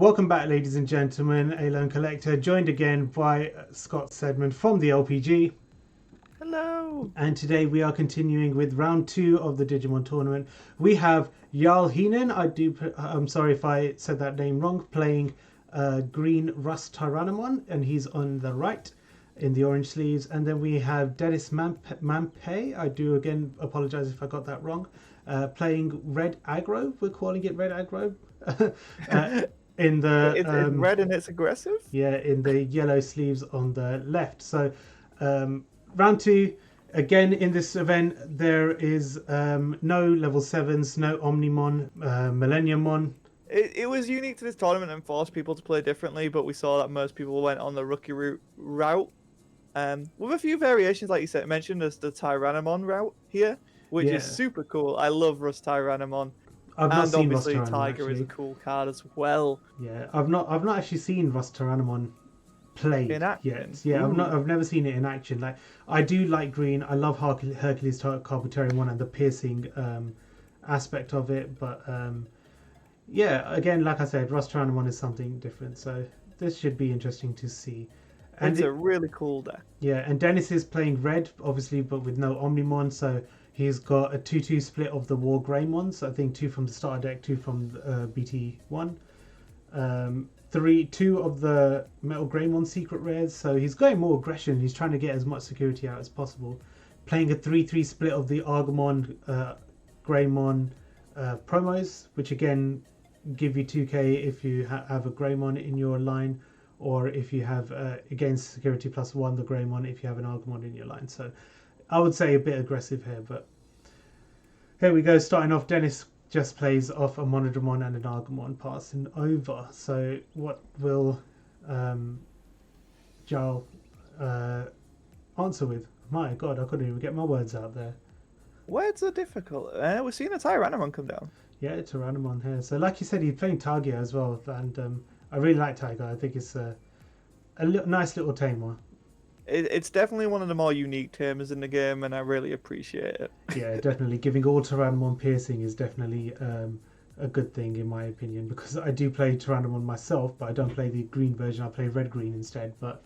Welcome back, ladies and gentlemen. A Lone Collector, joined again by Scott Sedman from the LPG. Hello. And today we are continuing with round 2 of the Digimon tournament. We have Jarl Heenan. I'm sorry if I said that name wrong. Playing green Rust Tyrannomon, and he's on the right in the orange sleeves. And then we have Dennis Mampe. I do again apologize if I got that wrong. Playing red aggro. We're calling it red aggro. In the It's red and it's aggressive. yeah, in the yellow sleeves on the left. So round 2, again in this event there is no level 7s, no Omnimon, Millenniummon. It was unique to this tournament and forced people to play differently, but we saw that most people went on the rookie route. With a few variations, like you said, mentioned as the Tyrannomon route here, which is super cool. I love Rust Tyrannomon. I've not seen obviously Rust Tyrannomon, Tiger is a actually. cool card as well. Yeah, I've not actually seen Rust Tyrannomon played In action. yet. Yeah, I've never seen it in action. Like, I do like green. I love Hercules Carbuterium and the piercing aspect of it, but yeah, again, like I said, Rust Tyrannomon is something different, so this should be interesting to see. And it's a really cool deck. Yeah, and Dennis is playing red, obviously, but with no Omnimon, so he's got a 2-2 split of the War Greymons. I think 2 from the starter deck, 2 from BT1. 2 of the Metal Greymon secret rares, so he's going more aggression. He's trying to get as much security out as possible. Playing a 3-3 split of the Argamon, Greymon promos, which again give you 2k if you have a Greymon in your line, or if you have against security +1 the Greymon if you have an Argamon in your line. So I would say a bit aggressive here, but here we go. Starting off, Dennis just plays off a Monodramon and an Argamon passing over. So what will Jarl answer with? My God, I couldn't even get my words out there. Words are difficult. We're seeing a Tyrannomon come down. Yeah, Tyrannomon here. So like you said, he's playing Targia as well, and I really like Tiger. I think it's a nice little tamer. It's definitely one of the more unique tamers in the game, and I really appreciate it. Yeah, definitely. Giving all Tyrannomon piercing is definitely a good thing in my opinion, because I do play Tyrannomon myself, but I don't play the green version. I play red-green instead. But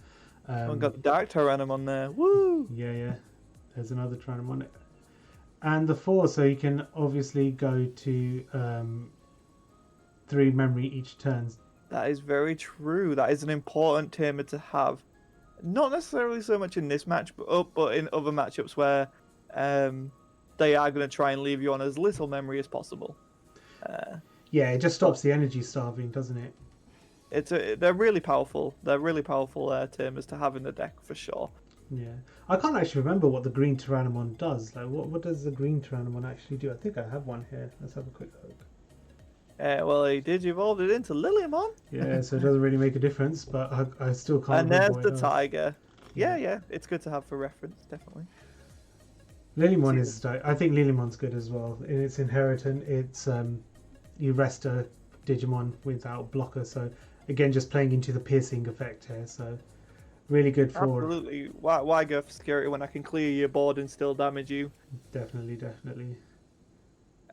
I've got the Dark Tyrannomon there. Woo! Yeah. There's another Tyrannomon. And the 4, so you can obviously go to 3 memory each turn. That is very true. That is an important tamer to have. Not necessarily so much in this match, but in other matchups where they are going to try and leave you on as little memory as possible. Yeah, it just stops the energy starving, doesn't it? They're really powerful. They're really powerful tamers to have in the deck for sure. Yeah, I can't actually remember what the green Tyrannomon does. Like, what does the green Tyrannomon actually do? I think I have one here. Let's have a quick look. Well, he did evolve it into Liliamon. Yeah, so it doesn't really make a difference, but I still can't. And there's the Tiger. Yeah, it's good to have for reference, definitely. Lilymon is. I think Lilymon's good as well. In its inheritance, it's you rest a Digimon without blocker. So again, just playing into the piercing effect here. So really good for. Absolutely. Why go for security when I can clear your board and still damage you? Definitely.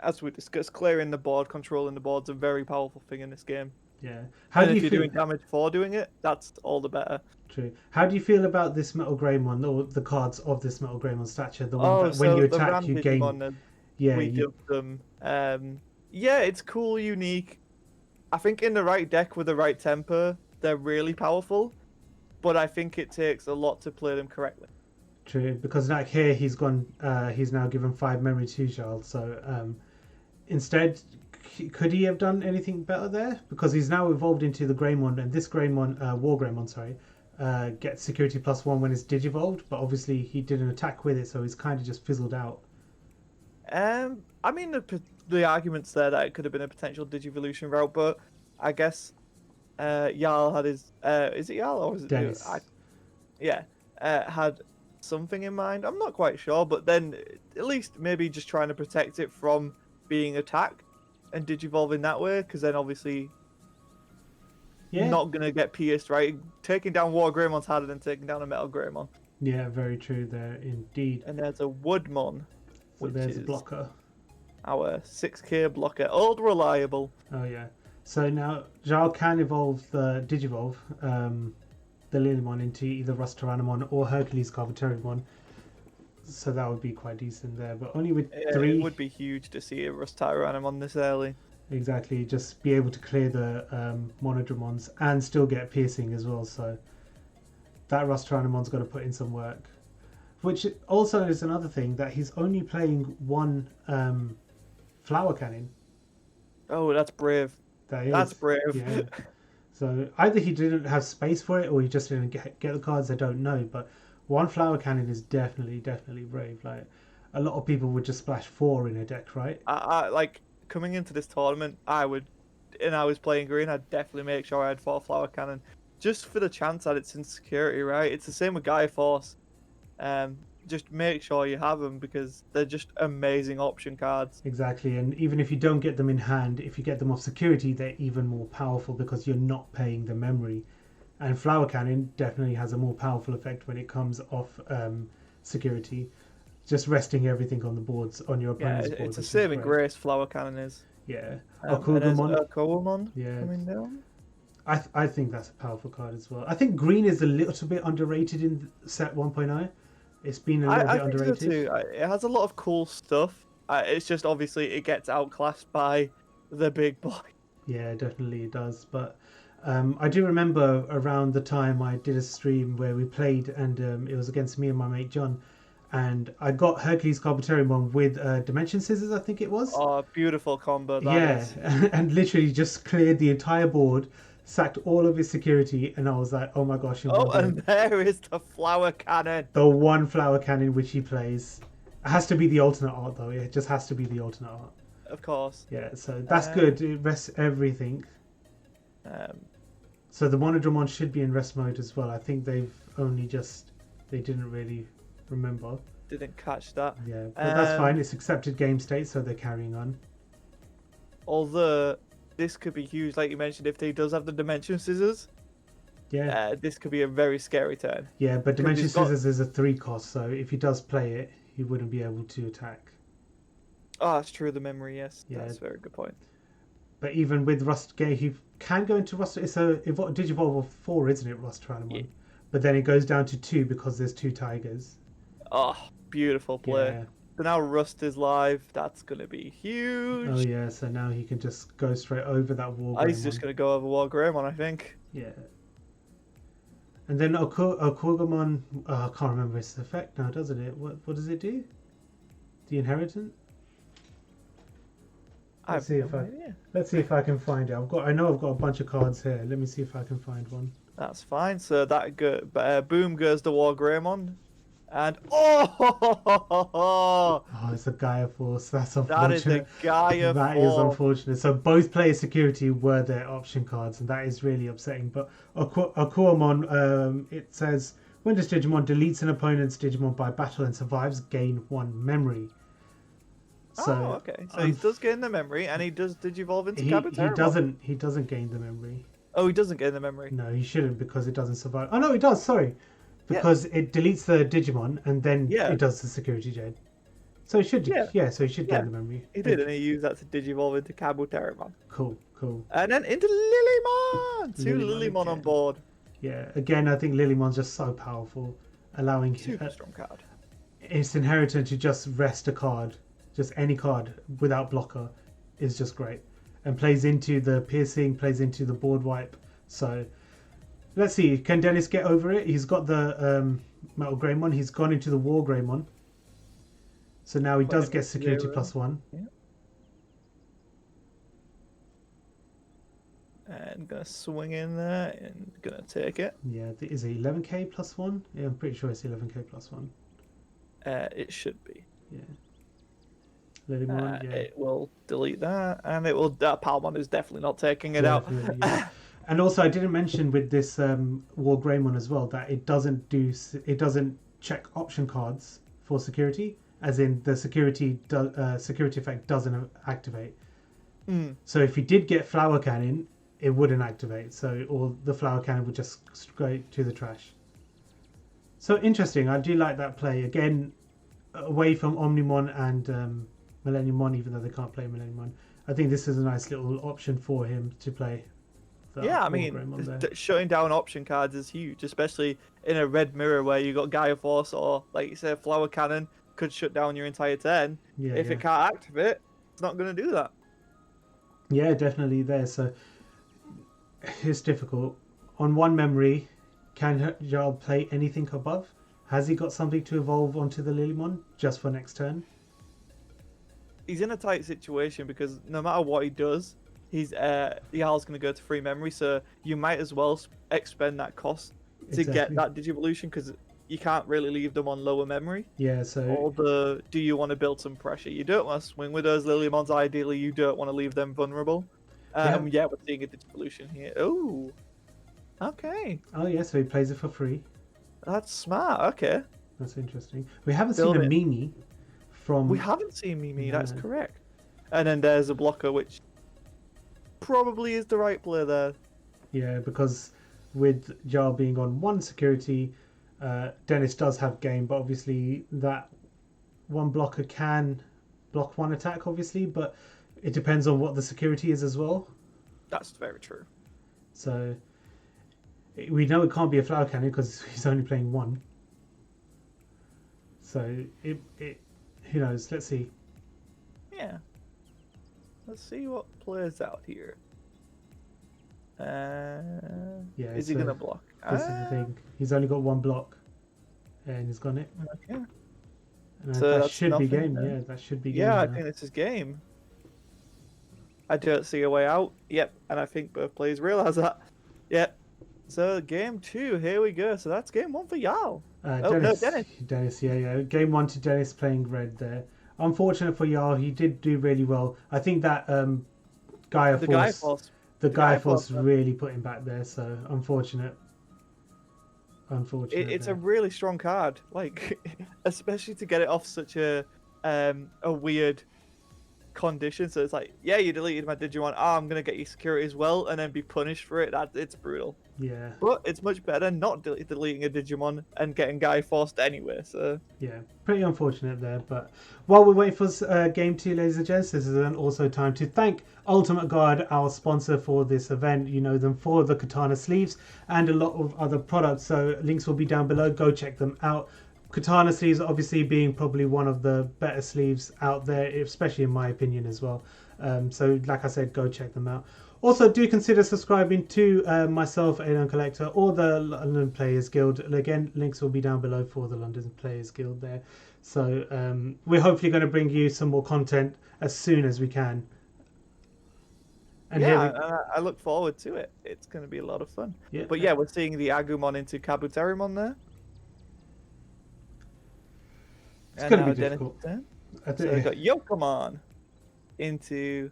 As we discussed, clearing the board, controlling the board's a very powerful thing in this game. Yeah. If you're doing damage for doing it, that's all the better. True. How do you feel about this Metal Greymon, or the cards of this Metal Greymon stature? The one that when you attack, you gain. Them. Yeah, it's cool, unique. I think in the right deck with the right tempo, they're really powerful. But I think it takes a lot to play them correctly. True, because like here he's gone. He's now given 5 memory to Jarl. So instead, could he have done anything better there? Because he's now evolved into the Greymon, and this Greymon, War Greymon, sorry, gets security +1 when it's digivolved. But obviously he did an attack with it, so he's kind of just fizzled out. I mean the argument's there that it could have been a potential Digivolution route, but I guess Jarl had his. Is it Jarl or is it Dennis? Had something in mind. I'm not quite sure, but then at least maybe just trying to protect it from being attacked and digivolving that way, because then obviously not gonna get pierced, right? Taking down War Greymon's harder than taking down a Metal Greymon. Yeah, very true there indeed. And there's a Woodmon, so there's a blocker. Our 6k blocker, old reliable. Oh yeah. So now Zhao can evolve the Digivolve, the Lilymon into either Rust Tyrannomon or Hercules Carboterimon. So that would be quite decent there. But only with Yeah, three. it would be huge to see a Rust Tyrannomon this early. Exactly, just be able to clear the Monodramons and still get piercing as well. So that Rust Tyrannomon's got to put in some work. Which also is another thing, that he's only playing one Flower Cannon. Oh, that's brave. That's brave. Yeah. So either he didn't have space for it or he just didn't get the cards, I don't know. But one Flower Cannon is definitely brave. Like, a lot of people would just splash 4 in a deck, right? I like coming into this tournament, I was playing green, I'd definitely make sure I had 4 Flower Cannon. Just for the chance that it's in security, right? It's the same with Gaia Force. Just make sure you have them because they're just amazing option cards. Exactly, and even if you don't get them in hand, if you get them off security, they're even more powerful because you're not paying the memory. And Flower Cannon definitely has a more powerful effect when it comes off security. Just resting everything on the boards, on your opponent's board. It's a saving grace, Flower Cannon is. Yeah. Akugumon yeah. coming down. I think that's a powerful card as well. I think green is a little bit underrated in set 1.0. It's been a little bit underrated. So too. It has a lot of cool stuff. It's just obviously it gets outclassed by the big boy. Yeah, definitely it does. But I do remember around the time I did a stream where we played, and it was against me and my mate John, and I got Hercules Carboterimon with Dimension Scissors, I think it was. Oh, beautiful combo. Yeah, and literally just cleared the entire board, sacked all of his security, and I was like, oh my gosh. And there is the Flower Cannon. The one Flower Cannon which he plays. It has to be the alternate art though. It just has to be the alternate art. Of course. Yeah, so that's good. It rests everything. So the Monodramon should be in rest mode as well. I think they didn't really remember. Didn't catch that. Yeah, but that's fine. It's accepted game state, so they're carrying on. Although this could be huge, like you mentioned, if he does have the Dimension Scissors. Yeah. This could be a very scary turn. Yeah, but Dimension Scissors is a 3 cost, so if he does play it, he wouldn't be able to attack. Oh, that's true. The memory, yes. Yeah. That's a very good point. But even with Rust Gay, he can go into Rust. It's a Digivolve of 4, isn't it, Rust Tyrannomon? Yeah. But then it goes down to 2 because there's 2 tigers. Oh, beautiful play. Yeah. So now Rust is live. That's going to be huge. Oh, yeah. So now he can just go straight over that War. He's just going to go over War Greymon, I think. Yeah. And then Okugumon, I can't remember its effect now, doesn't it? What does it do? The Inheritant? Let's see if I can find it. I know I've got a bunch of cards here. Let me see if I can find one. That's fine. So that boom goes the War Greymon. And it's a Gaia Force. That's unfortunate. That is a Gaia Force. That is unfortunate. So both player security were their option cards, and that is really upsetting. But Akuamon, it says when this Digimon deletes an opponent's Digimon by battle and survives, gain 1 memory. So, okay. So he does gain the memory, and he does Digivolve into Kabuterimon. He doesn't gain the memory. Oh, he doesn't gain the memory. No, he shouldn't because it doesn't survive. Oh no, it does. Sorry. Because it deletes the Digimon and then it does the security gen. So it should, so he should gain the memory. He did, and he used that to Digivolve into Kabuterimon. Cool. And then into Lilymon! 2 Lilymon on board. Yeah, again, I think Lilymon's just so powerful, allowing super strong card. Its inheritant to just rest a card, just any card without blocker, is just great. And plays into the piercing, plays into the board wipe. So let's see, can Dennis get over it? He's got the Metal Greymon. He's gone into the War Greymon. So now he does get security +1. Yeah. And gonna swing in there and gonna take it. Yeah, is it 11k +1? Yeah, I'm pretty sure it's 11k +1. It should be. Yeah. Lilymon, It will delete that, and it will. Palmon is definitely not taking it out. Yeah. And also, I didn't mention with this War Greymon as well that it doesn't check option cards for security, as in the security effect doesn't activate. So if you did get Flower Cannon, it wouldn't activate. So or the Flower Cannon would just straight to the trash. So interesting. I do like that play again, away from Omnimon and Millenniummon, even though they can't play Millenniummon. I think this is a nice little option for him to play. Yeah, I All mean, Greymon there. shutting down option cards is huge, especially in a red mirror where you got Gaia Force or, like you said, Flower Cannon could shut down your entire turn. Yeah, If yeah. it can't activate, it's not going to do that. Yeah, definitely there. So it's difficult. On one memory, can Jarl play anything above? Has he got something to evolve onto the Lilymon just for next turn? He's in a tight situation because no matter what he does, Jarl's going to go to free memory, so you might as well expend that cost to get Exactly. that Digivolution because you can't really leave them on lower memory. Yeah, so Or do you want to build some pressure? You don't want to swing with those Lilymons. Ideally, you don't want to leave them vulnerable. yeah. Yeah, we're seeing a Digivolution here. Oh, okay. Oh yeah, so he plays it for free. That's smart. Okay. That's interesting. We haven't Build seen a it. Mimi from. We haven't seen Mimi, that's No. correct. And then there's a blocker, which probably is the right play there. Yeah, because with Jarl being on one security, Dennis does have game, but obviously that one blocker can block one attack, obviously, but it depends on what the security is as well. That's very true. So we know it can't be a flower cannon because he's only playing one. So who knows? Let's see. Yeah. Let's see what plays out here. Yeah, Is he so gonna block? This is the thing. He's only got one block, and he's got it. Okay. And So that that's should be nothing game. then. Yeah, that should be game. Yeah, I now. think this is game. I don't see a way out. Yep, and I think both players realise that. Yep. So game 2, here we go. So that's game 1 for Jarl. Oh, no, Dennis. Dennis, yeah. Game 1 to Dennis playing red there. Unfortunate for Jarl, he did do really well. I think that Gaia The Force, Gaia Force. the Gaia Force Force, really put him back there. So unfortunate. It's there. a really strong card, like especially to get it off such a weird condition. So it's like, yeah, you deleted my Digimon. Oh, I'm gonna get you security as well, and then be punished for it. It's brutal. Yeah. But it's much better not deleting a Digimon and getting Gaia Forced anyway. So Yeah, pretty unfortunate there. But while we wait for game 2, ladies and gents, this is then also time to thank Ultimate Guard, our sponsor for this event. You know them for the katana sleeves and a lot of other products. So links will be down below. Go check them out. Katana sleeves obviously being probably one of the better sleeves out there, especially in my opinion as well. So like I said, go check them out. Also, do consider subscribing to myself, Alien Collector, or the London Players Guild. And again, links will be down below for the London Players Guild there. So we're hopefully going to bring you some more content as soon as we can. And I look forward to it. It's going to be a lot of fun. Yeah. But yeah, we're seeing the Agumon into Kabuterimon there. It's going to be difficult. So we got Yokomon into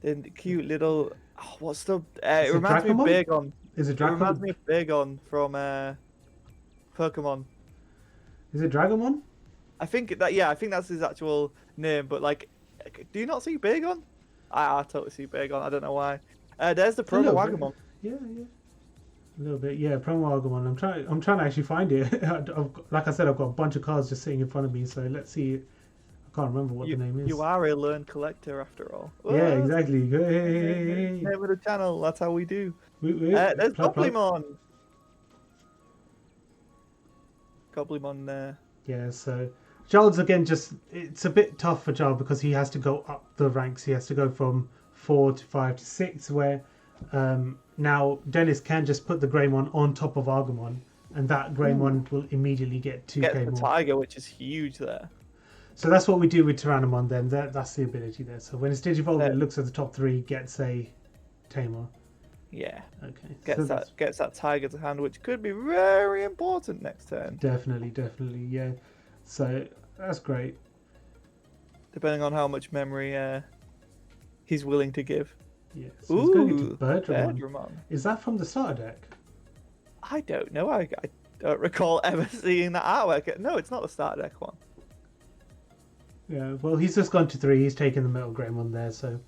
the cute little. Oh, what's the? It reminds me of Bagon. Is it It Dragon? reminds me of Bagon from Pokemon. Is it Dragonmon? I think that. Yeah, I think that's his actual name. But like, do you not see Bagon? I totally see Bagon. I don't know why. There's the Promo Agumon. Yeah. A little bit, yeah. Promo Agumon. I'm trying to actually find it. Like I said, I've got a bunch of cards just sitting in front of me. So let's see. I can't remember what the name is. You are a learned collector after all. Yeah, exactly. Name of the channel. That's how we do. There's Goblimon. Goblimon there. Yeah. So Jarl's again. It's a bit tough for Jarl because he has to go up the ranks. He has to go from 4 to 5 to 6. Where now Dennis can just put the Greymon on top of Agumon, and that Greymon will immediately get 2k Get the more. Tiger, which is huge there. So that's what we do with Tyrannomon then. That's the ability there. So when it's Digivolve, it looks at the top 3, gets a Tamer. Yeah. Okay. Gets that Tiger to hand, which could be very important next turn. Definitely, yeah. So that's great. Depending on how much memory he's willing to give. Yeah. So he's going into Birdramon. Birdramon. Is that from the starter deck? I don't know. I don't recall ever seeing that artwork. No, it's not the starter deck one. Yeah, well, he's just gone to 3. He's taken the Metal Greymon there, so...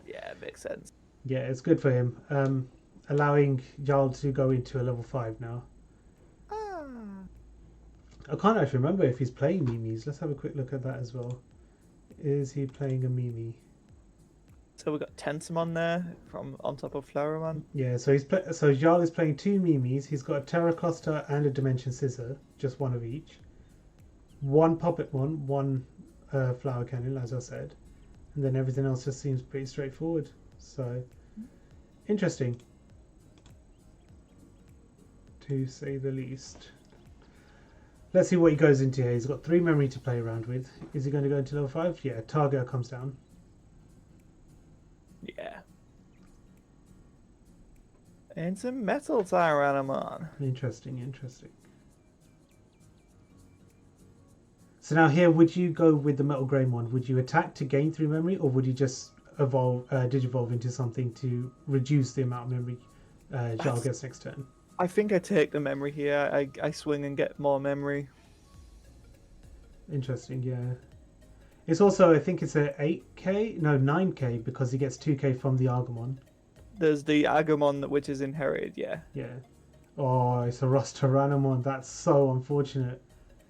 Yeah, it makes sense. Yeah, it's good for him. Allowing Jarl to go into a level 5 now. I can't actually remember if he's playing Mimis. Let's have a quick look at that as well. Is he playing a Mimi? So we've got Tensamon there from on top of Flowerman. Yeah, so so Jarl is playing two Mimis. He's got a Terra Cluster and a Dimension Scissor, just one of each. One Puppetmon, one Flower Cannon, as I said, and then everything else just seems pretty straightforward. So interesting, to say the least. Let's see what he goes into here. He's got 3 memory to play around with. Is he going to go into level 5? Yeah, Target comes down. Yeah. And some Metal Tyrannomon. Interesting, interesting. So now here, would you go with the Metal Greymon? Would you attack to gain 3 memory, or would you just digivolve into something to reduce the amount of memory Jarl gets next turn? I think I take the memory here. I swing and get more memory. Interesting, yeah. It's also, I think it's a 8k, no 9k, because he gets 2k from the Argamon. There's the Agumon which is inherited, yeah. Yeah. Oh, it's a Rust Tyrannomon. That's so unfortunate.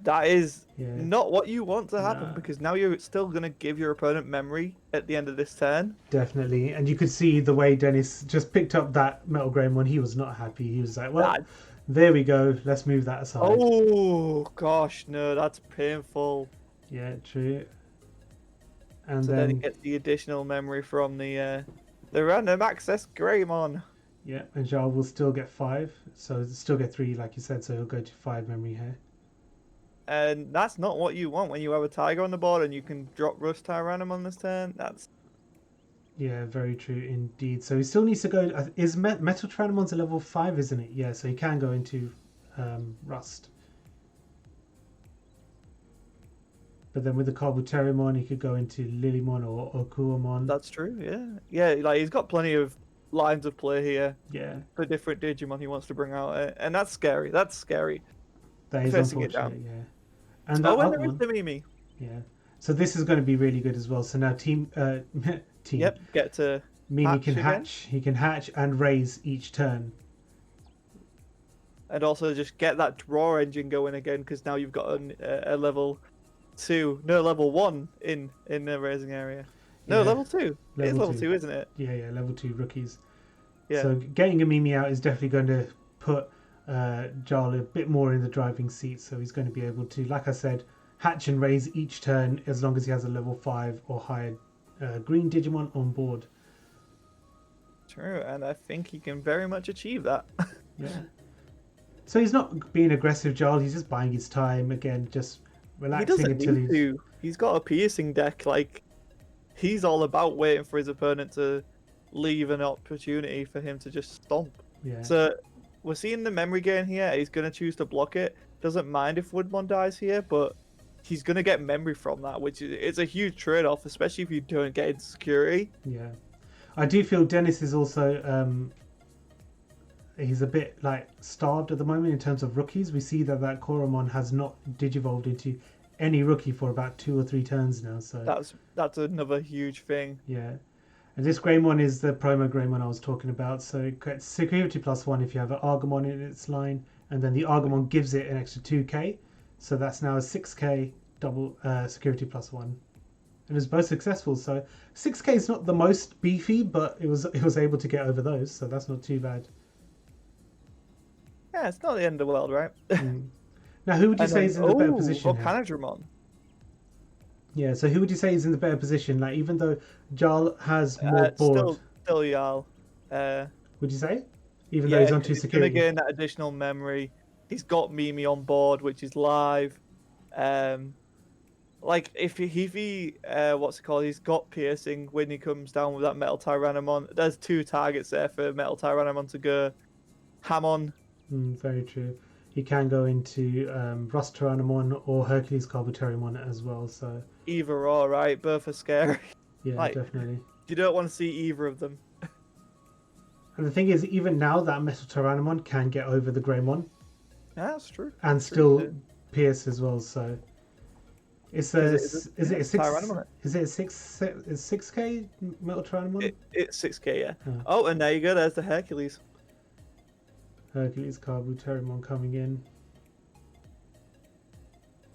That is Yeah. not what you want to happen, Nah. because now you're still going to give your opponent memory at the end of this turn. Definitely. And you could see the way Dennis just picked up that Metal Greymon. He was not happy. He was like, well, there we go. Let's move that aside. Oh, gosh, no, that's painful. Yeah, true. And so then he gets the additional memory from the random access Greymon. Yeah, and Jarl will still get 5. So still get 3, like you said. So he'll go to 5 memory here. And that's not what you want when you have a Tiger on the board and you can drop Rust Tyrannomon this turn. That's... Yeah, very true indeed. So he still needs to go... Is Metal Tyrannomon's a level 5, isn't it? Yeah, so he can go into Rust. But then with the Carbuterimon, he could go into Lilymon or Okuamon. That's true, yeah. Yeah, like he's got plenty of lines of play here. Yeah. For different Digimon he wants to bring out. And that's scary. That's scary. That is unfortunate, yeah. And that and there is the Mimi. Yeah. So this is going to be really good as well. So now team. Yep, get to Mimi can hatch. He can hatch and raise each turn. And also just get that draw engine going again, because now you've got a level 2, no, level 1 in the raising area. No, level 2. It is level 2, isn't it? Yeah, yeah, level 2 rookies. Yeah. So getting a Mimi out is definitely going to put Jarl a bit more in the driving seat. So he's going to be able to, like I said, hatch and raise each turn as long as he has a level 5 or higher green Digimon on board. True, and I think he can very much achieve that. Yeah. So he's not being aggressive, Jarl. He's just buying his time again, just relaxing until he's... He's got a piercing deck. Like, he's all about waiting for his opponent to leave an opportunity for him to just stomp. Yeah. So we're seeing the memory gain here. He's going to choose to block it. Doesn't mind if Woodmon dies here, but he's going to get memory from that, which is it's a huge trade-off, especially if you don't get into security. Yeah. I do feel Dennis is also... he's a bit like starved at the moment in terms of rookies. We see that Koromon has not digivolved into any rookie for about 2 or 3 turns now. So that's another huge thing. Yeah. And this Greymon is the promo Greymon I was talking about. So it gets security +1 if you have an Argamon in its line, and then the Argamon gives it an extra 2k. So that's now a 6k double security +1. It was both successful. So 6k is not the most beefy, but it was able to get over those. So that's not too bad. Yeah, it's not the end of the world, right? Now, who would you say is in the better position? Volcanodramon. Yeah, so who would you say is in the better position? Like, even though Jarl has more board, still Jarl. would you say? Even though he's on 2 security, he's gonna gain that additional memory. He's got Mimi on board, which is live. Like if he what's it called? He's got piercing when he comes down with that Metal Tyrannomon. There's 2 targets there for Metal Tyrannomon to go ham on. Very true. He can go into Rust Tyrannomon or Hercules Carbuterimon as well. So either or, right? Both are scary. Yeah, like, definitely. You don't want to see either of them. And the thing is, even now that Metal Tyrannomon can get over the Greymon. Yeah, that's true. And still pierce as well. So it's is it a 6k Metal Tyrannomon? It's 6k, yeah. Oh, and there you go. There's the Hercules. Hercules Carbuterimon coming in.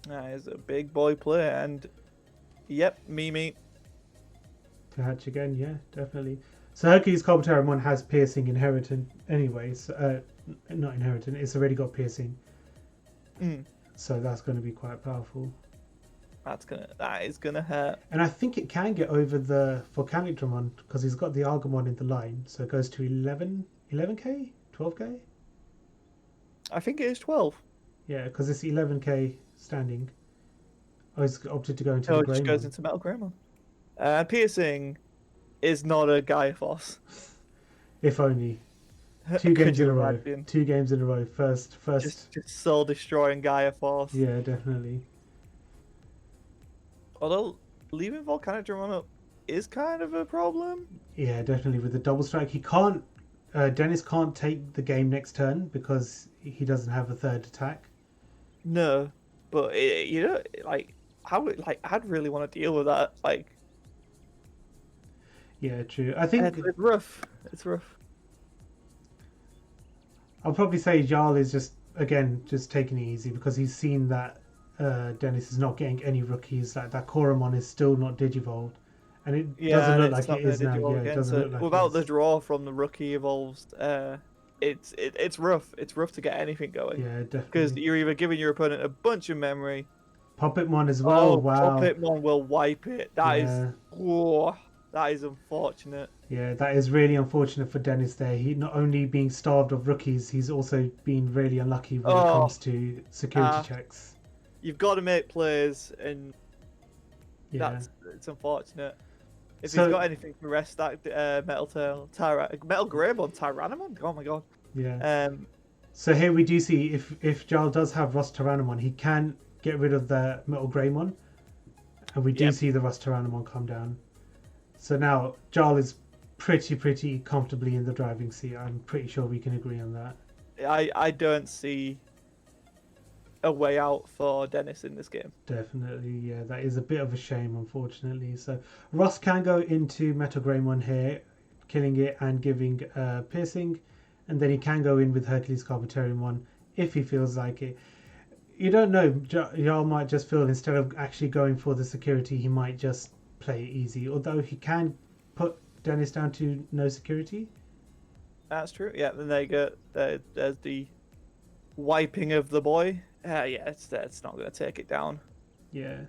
That is a big boy player, and yep, Mimi. to hatch again. Yeah, definitely. So Hercules Carboteramon has piercing inherited anyway. So, not inherited. It's already got piercing. Mm. So that's going to be quite powerful. That is gonna hurt. And I think it can get over the Volcanicdramon because he's got the Argamon in the line. So it goes to 11k? 12k? I think it is 12. Yeah, because it's 11k standing. Oh, it's opted to go into Oh, the it just goes Greymon. into Metal Greymon. Piercing is not a Gaia Force. If only. Two Could games in you a row. imagine? 2 games in a row. First. Just soul destroying Gaia Force. Yeah, definitely. Although leaving Volcanic Dramon up is kind of a problem. Yeah, definitely. With the double strike, he can't. Dennis can't take the game next turn because he doesn't have a third attack. No, but you know, like I'd really want to deal with that. Like, Yeah, true. I think it's rough. It's rough. I'll probably say Jarl is just taking it easy because he's seen that Dennis is not getting any rookies. That Koromon is still not digivolved, and it doesn't look like it is now. Yeah, it doesn't look like without it the is. draw from the rookie evolves. It's rough. It's rough to get anything going. Yeah, Because definitely. you're either giving your opponent a bunch of memory. Puppetmon as well. Oh, Wow. Puppetmon will wipe it. Yeah. That is unfortunate. Yeah, that is really unfortunate for Dennis there. He not only being starved of rookies, he's also been really unlucky when it comes to security checks. You've got to make plays, and Yeah. it's unfortunate. If So- he's got anything to rest that Metal Greymon, Tyrannomon. Oh my god. Yeah. So here we do see if Jarl does have Rust Tyrannomon, he can get rid of the Metal Greymon, and we do see the Rust Tyrannomon come down. So now Jarl is pretty comfortably in the driving seat. I'm pretty sure we can agree on that. I don't see a way out for Dennis in this game. Definitely, yeah, that is a bit of a shame, unfortunately. So Rust can go into Metal Greymon here, killing it and giving piercing, and then he can go in with Hercules Carboteriumon if he feels like it. You don't know, Jarl might just feel instead of actually going for the security, he might just play it easy. Although he can put Dennis down to no security. That's true. Yeah, then there you go. There's the wiping of the boy. Yeah, it's not going to take it down. Yeah.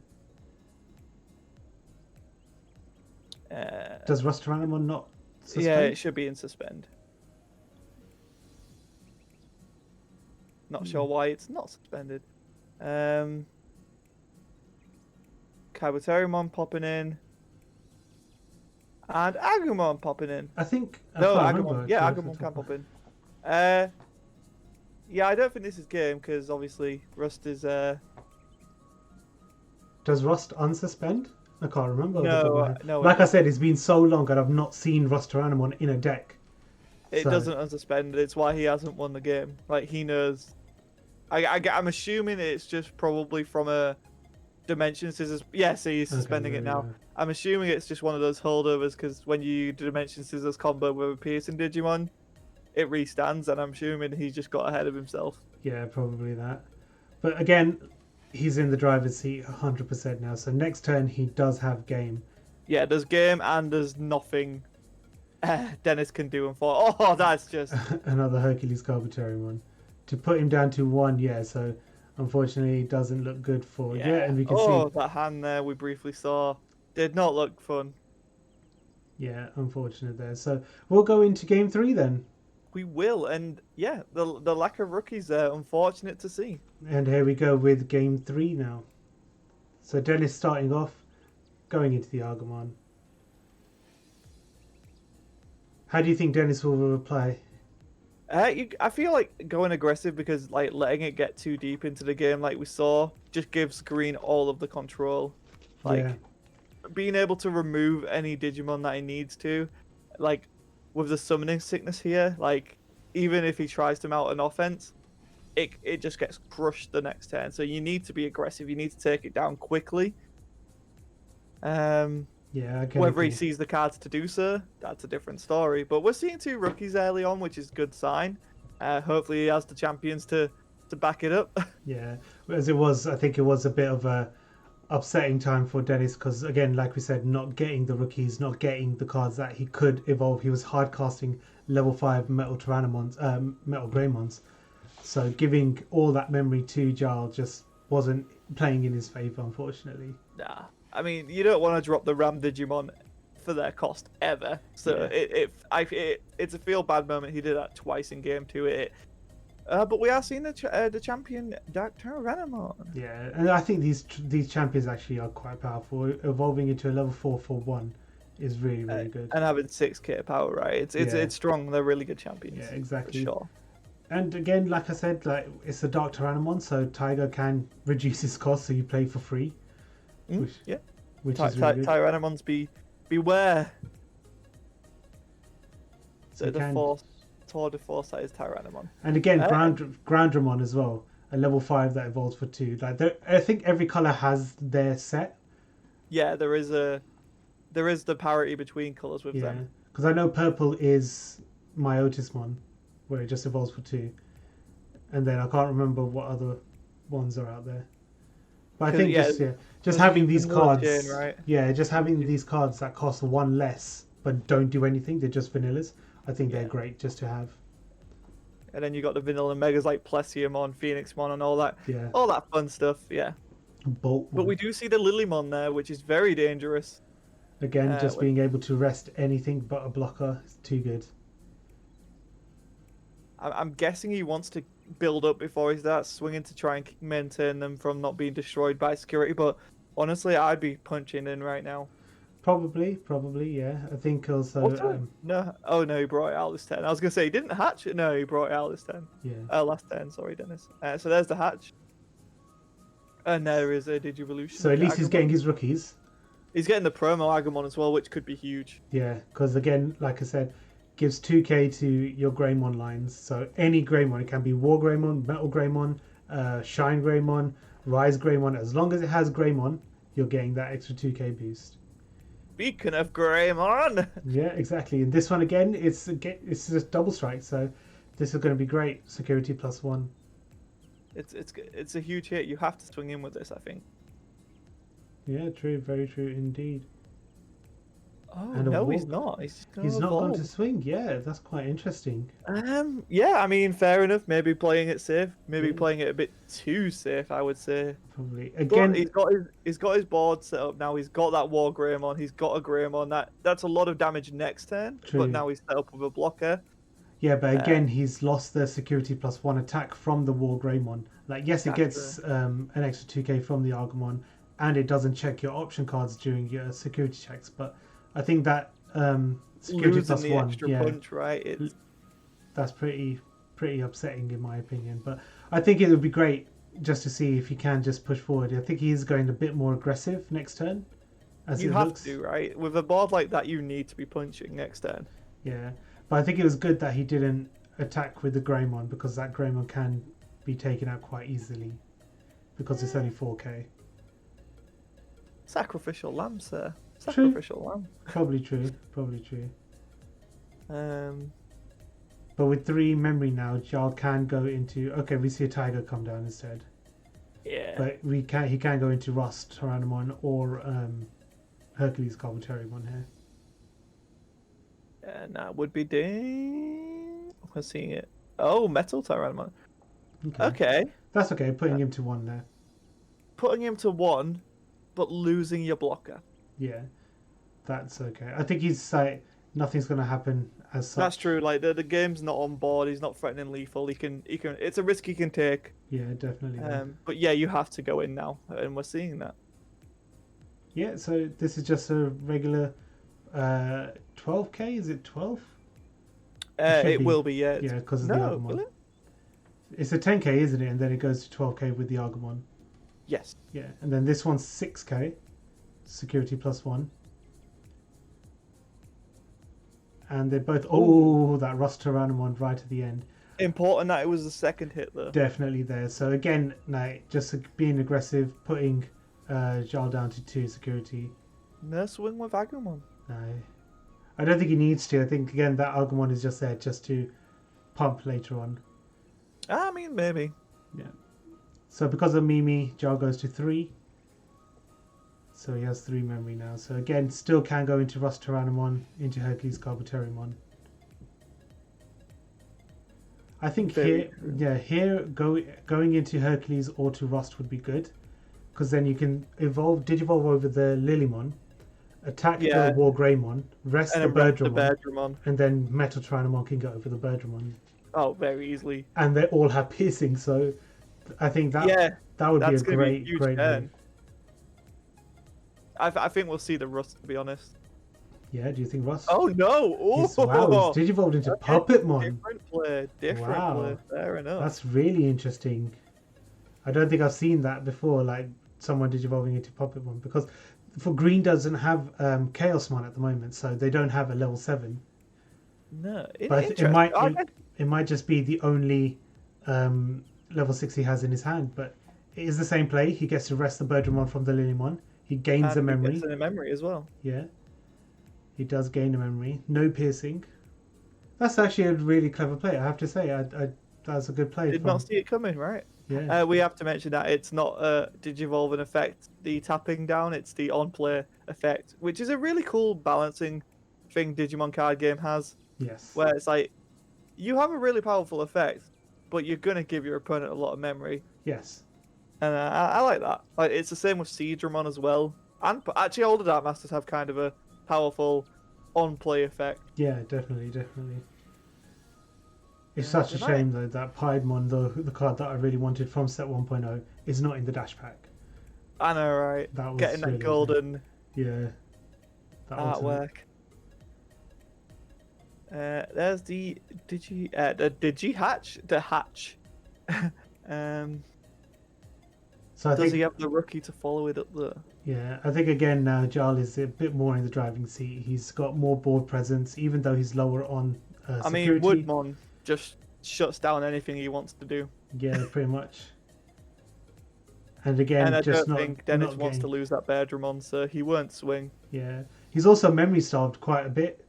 Does Rust Tyrannomon not suspend? Yeah, it should be in suspend. Not sure why it's not suspended. Kabuterimon popping in. And Agumon popping in. I think... No, Agumon. Yeah, Agumon can pop in. Yeah, I don't think this is game because obviously Rust is... Does Rust unsuspend? I can't remember. No. Like I said, it's been so long and I've not seen Rust Tyrannomon in a deck. It doesn't unsuspend. It's why he hasn't won the game. Like, he knows... I'm assuming it's just probably from a Dimension Scissors... Yeah, see, he's suspending it now. Yeah. I'm assuming it's just one of those holdovers because when you do Dimension Scissors combo with a piercing Digimon, it restands, and I'm assuming he just got ahead of himself. Yeah, probably that. But again, he's in the driver's seat 100% now, so next turn he does have game. Yeah, there's game and there's nothing Dennis can do him for. Oh, that's just... Another Hercules Carboteriumon. To put him down to 1, yeah, so unfortunately it doesn't look good for... Yeah, and we can see... Oh, that hand there we briefly saw did not look fun. Yeah, unfortunate there. So we'll go into game 3 then. We will, and yeah, the lack of rookies there, unfortunate to see. And here we go with game 3 now. So Dennis starting off, going into the Argamon. How do you think Dennis will reply? I feel like going aggressive because like letting it get too deep into the game, like we saw, just gives Green all of the control. Like being able to remove any Digimon that he needs to, like with the summoning sickness here, like even if he tries to mount an offense, it just gets crushed the next turn. So you need to be aggressive. You need to take it down quickly. Whether he sees the cards to do so, that's a different story. But we're seeing 2 rookies early on, which is a good sign. Hopefully he has the champions to back it up. Yeah, as it was, I think it was a bit of a upsetting time for Dennis because, again, like we said, not getting the rookies, not getting the cards that he could evolve. He was hard casting level 5 Metal Tyrannomons, Metal Greymons. So giving all that memory to Jarl just wasn't playing in his favour, unfortunately. Nah, I mean, you don't want to drop the Ram Digimon for their cost ever. So Yeah. it's a feel bad moment. He did that twice in game 2. But we are seeing the champion Dark Tyrannomon. Yeah, and I think these champions actually are quite powerful. Evolving into a level 4 for 1 is really good. And having 6k power, right? It's strong. They're really good champions. Yeah, exactly. For sure. And again, like I said, like it's a Dark Tyrannomon, so Tiger can reduce his cost, so you play for free. Which is really good. Tyrannomons beware. So The force. Tour de force that is Tyrannomon. And again, Groundramon as well, a level 5 that evolves for 2. Like I think every color has their set. Yeah, there is the parity between colors with them. Because I know purple is Myotismon, where it just evolves for 2, and then I can't remember what other ones are out there. But I think just having these cards, right? just having these cards that cost 1 less but don't do anything, they're just vanillas. I think they're great just to have. And then you got the vanilla megas like Plesiumon, Phoenixmon, and all that. Yeah. All that fun stuff. Yeah. Boltmon. But we do see the Lilymon there, which is very dangerous. Again, just being able to rest anything but a blocker is too good. I'm guessing he wants to build up before he starts swinging to try and maintain them from not being destroyed by security. But honestly, I'd be punching in right now. Probably, yeah. I think also. No, he brought it out this 10. I was gonna say he didn't hatch it. No, he brought it out this 10. Yeah. Last 10. Sorry, Dennis. So there's the hatch. And there is a Digivolution. So at least he's getting his rookies. He's getting the promo Agumon as well, which could be huge. Yeah, because again, like I said, gives 2k to your Greymon lines. So any Greymon, it can be War Greymon, Metal Greymon, Shine Greymon, Rise Greymon. As long as it has Greymon, you're getting that extra 2k boost. Speaking of Greymon. Yeah, exactly. And this one again, it's just double strike. So this is going to be great. Security +1. It's a huge hit. You have to swing in with this, I think. Yeah, true. Very true indeed. Oh, and no, he's not. He's not going to swing. Yeah, that's quite interesting. Yeah, I mean, fair enough. Maybe playing it safe. Maybe playing it a bit too safe, I would say. Probably. Again, but he's got his board set up now. He's got that War Greymon. He's got a Greymon. That's a lot of damage next turn. True. But now he's set up with a blocker. Yeah, but again, he's lost the security +1 attack from the War Greymon. Like, yes, it gets an extra 2k from the Agumon, and it doesn't check your option cards during your security checks, but I think that security Losing the +1, extra punch, right? That's pretty upsetting in my opinion. But I think it would be great just to see if he can just push forward. I think he's going a bit more aggressive next turn. You have to, right? With a board like that, you need to be punching next turn. Yeah, but I think it was good that he didn't attack with the Greymon, because that Greymon can be taken out quite easily because it's only 4k. Sacrificial lamb, sir. Sacrificial lamb. Probably true. But with 3 memory now, Jarl can go into... Okay, we see a Tiger come down instead. Yeah. But he can go into Rust Tyrannomon or Hercules Carboterimon here. And that would be dang. We're seeing it. Oh, Metal Tyrannomon. Okay. That's okay, putting him to 1 there. Putting him to 1, but losing your blocker. Yeah, that's okay. I think he's like, nothing's going to happen as such. That's true. Like the game's not on board. He's not threatening lethal. He can. It's a risk he can take. Yeah, definitely. But yeah, you have to go in now, and we're seeing that. Yeah. So this is just a regular 12k. Is it 12? It will be. Yeah. Yeah, because of the Agumon. Will it? It's a 10k, isn't it? And then it goes to 12k with the Agumon. Yes. Yeah, and then this one's 6k. Security +1. And they're both... Oh, that Rust Tyrannomon right at the end. Important that it was the second hit, though. Definitely there. So again, just being aggressive, putting Jarl down to 2 security. No swing with Agumon. No. I don't think he needs to. I think, again, that Agumon is just there just to pump later on. I mean, maybe. Yeah. So because of Mimi, Jarl goes to 3. So he has 3 memory now. So again, still can go into Rust Tyrannomon, into Hercules Carboterimon. I think Very here going into Hercules or to Rust would be good, because then you can digivolve over the Lilymon, attack the War Greymon, rest the and then rest the Birdramon, Birdramon. and then Metal Tyrannomon can go over the Birdramon. Oh, very easily. And they all have piercing, so I think that would be a great move. I think we'll see the Rust, to be honest. Yeah, do you think Rust? Oh no! Wow, he's digivolved into Puppetmon. Different play. Fair enough. That's really interesting. I don't think I've seen that before, like someone digivolving into Puppetmon, because for Green doesn't have Chaosmon at the moment, so they don't have a level 7. No, but it might just be the only level 6 he has in his hand. But it is the same play. He gets to rest the Birdramon from the Lilymon. He gains a memory. He gets a memory as well. Yeah, he does gain a memory. No piercing. That's actually a really clever play, I have to say. That's a good play. Did not see it coming, right? Yeah. We have to mention that it's not a Digivolve effect, the tapping down, it's the on-play effect, which is a really cool balancing thing Digimon card game has. Yes. Where it's like, you have a really powerful effect, but you're going to give your opponent a lot of memory. Yes. And I like that. Like, it's the same with Seedramon as well. And actually, older Dark Masters have kind of a powerful on-play effect. Yeah, definitely. It's such a shame, though, that Piedmon, the card that I really wanted from set 1.0, is not in the Dash Pack. I know, right? That was getting really that golden artwork. There's the Digihatch. The Hatch. So does he have the rookie to follow it up there? Yeah, I think again now Jarl is a bit more in the driving seat. He's got more board presence, even though he's lower on security. I mean, Woodmon just shuts down anything he wants to do. Yeah, pretty much. And again, and I just don't think Dennis wants to lose that Birdramon, so he won't swing. Yeah, he's also memory starved quite a bit.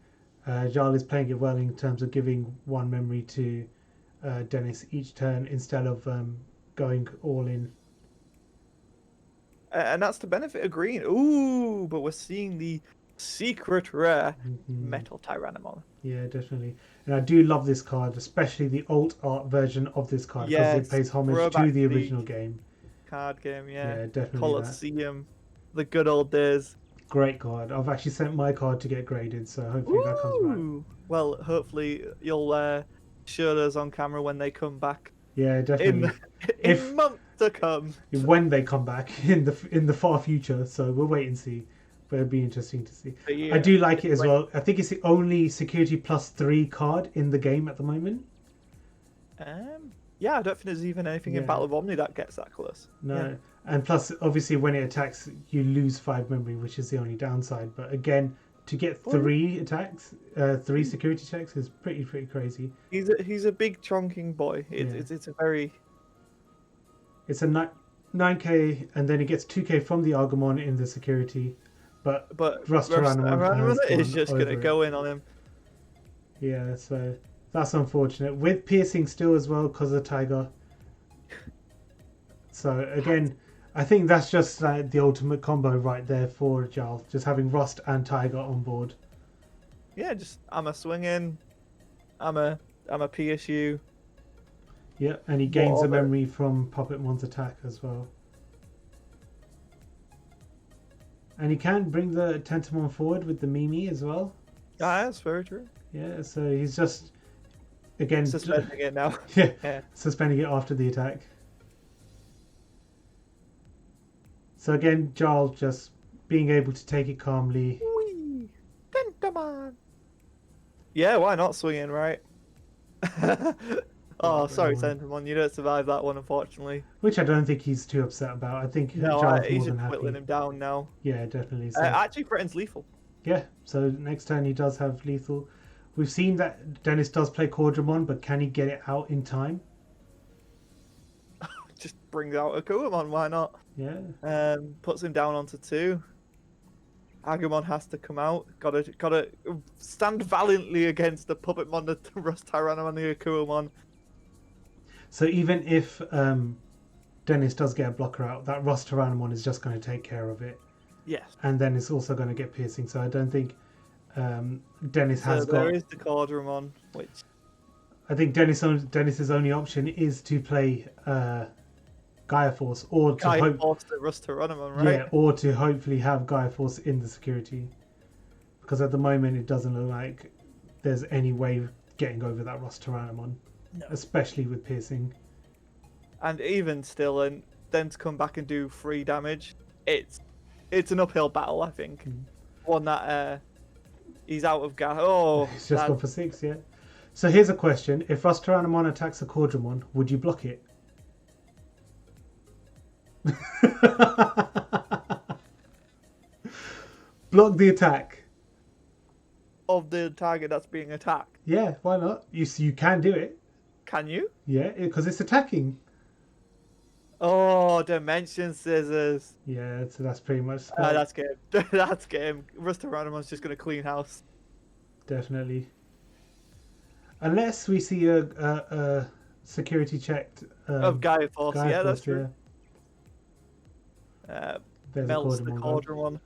Jarl is playing it well in terms of giving 1 memory to Dennis each turn instead of going all in. And that's the benefit of green. Ooh, but we're seeing the secret rare Metal Tyrannomon. Yeah, definitely. And I do love this card, especially the alt art version of this card, because it pays homage to the original game. Card game, yeah. Definitely. Colosseum, the good old days. Great card. I've actually sent my card to get graded, so hopefully that comes back. Well, hopefully you'll show those on camera when they come back. Yeah, definitely. In months to come. When they come back in the far future, so we'll wait and see. But it'll be interesting to see. Yeah, I do like it as well. I think it's the only security +3 card in the game at the moment. Yeah, I don't think there's even anything in Battle of Omni that gets that close. No. Yeah. And plus, obviously, when it attacks, you lose 5 memory, which is the only downside. But again, to get 3 attacks, 3 security checks is pretty crazy. He's a big chonking boy. It's a very... It's a 9k, and then he gets 2k from the Agumon in the security. But Rust Tyrannomon is just going to go in on him. Yeah, so that's unfortunate. With piercing still as well because of Tiger. So again, I think that's just like the ultimate combo right there for Jarl. Just having Rust and Tiger on board. Yeah, I'm a swinging. I'm a PSU. Yeah, and he gains a memory from Puppetmon's attack as well. And he can bring the Tentamon forward with the Mimi as well. Ah, that's very true. Yeah, so he's just again suspending it now. yeah, suspending it after the attack. So again, Jarl just being able to take it calmly. Whee! Tentamon! Yeah, why not swinging, right? Oh, sorry, Tentamon, you don't survive that one, unfortunately. Which I don't think he's too upset about. I think Jarl's he's more than just happy. whittling him down now. Yeah, definitely. So. Actually threatens lethal. Yeah, so next turn he does have lethal. We've seen that Dennis does play Quadramon, but can he get it out in time? Just brings out a Kuamon, why not? Yeah. Puts him down onto 2. Agumon has to come out. Gotta stand valiantly against the Puppetmon, the Rust Tyrannomon, the Akuamon. So even if Dennis does get a blocker out, that Rust Tyrannomon is just going to take care of it. Yes. and then it's also going to get piercing. So I don't think Dennis So has there got. is the Cordramon, which I think Dennis's only option is to play Gaia Force, or to Gaia hope, Force the Rustaronamon, right? yeah, or to hopefully have Gaia Force in the security, because at the moment it doesn't look like there's any way of getting over that Rustaronamon, No. especially with piercing. And even still, and then to come back and do 3 damage, it's an uphill battle, I think. One that he's out of gas. Oh, It's just gone for 6, yeah. So here's a question: if Rustaronamon attacks a Cordramon, would you block it? Block the attack. of the target that's being attacked. Yeah, why not? You can do it. Can you? Yeah, because it's attacking. Oh, Dimension Scissors. Yeah, so that's pretty much. That's game. That's game. Rustaramon's just gonna clean house. Definitely. Unless we see a security checked Of Gaia Force, Gaia yeah, Force, that's true. There's Melts a the Cordramon. Cordramon.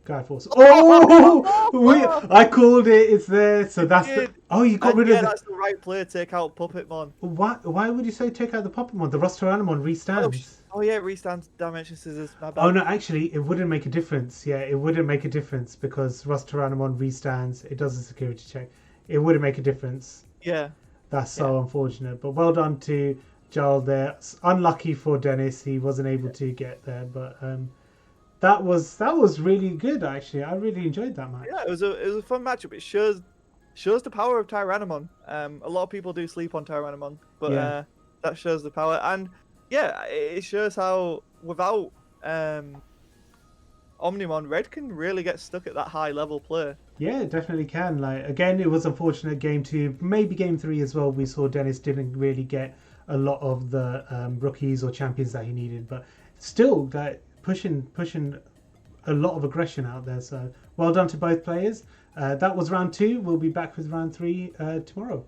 Gaia Force. Oh, I called it. It's there. So that's the. did. Oh, you got And rid yeah, of the. that's the right play. Take out Puppetmon. Why would you say take out the Puppetmon? The Rustaronamon restands. Oh yeah, restands Dimension Scissors. My bad. Oh no, actually, it wouldn't make a difference. Yeah, it wouldn't make a difference because Rustaronamon restands. It does a security check. It wouldn't make a difference. Yeah. That's so unfortunate. But well done to Jarl there. Unlucky for Dennis, he wasn't able to get there. But that was really good actually. I really enjoyed that match. Yeah, it was a fun matchup. It shows the power of Tyrannomon. A lot of people do sleep on Tyrannomon, but Yeah. that shows the power. And yeah, it shows how without Omnimon, Red can really get stuck at that high level play. Yeah, it definitely can. Like again, it was unfortunate game 2, maybe game 3 as well. We saw Dennis didn't really get a lot of the rookies or champions that he needed, but still that pushing a lot of aggression out there. So well done to both players. That was round 2. We'll be back with round 3 tomorrow.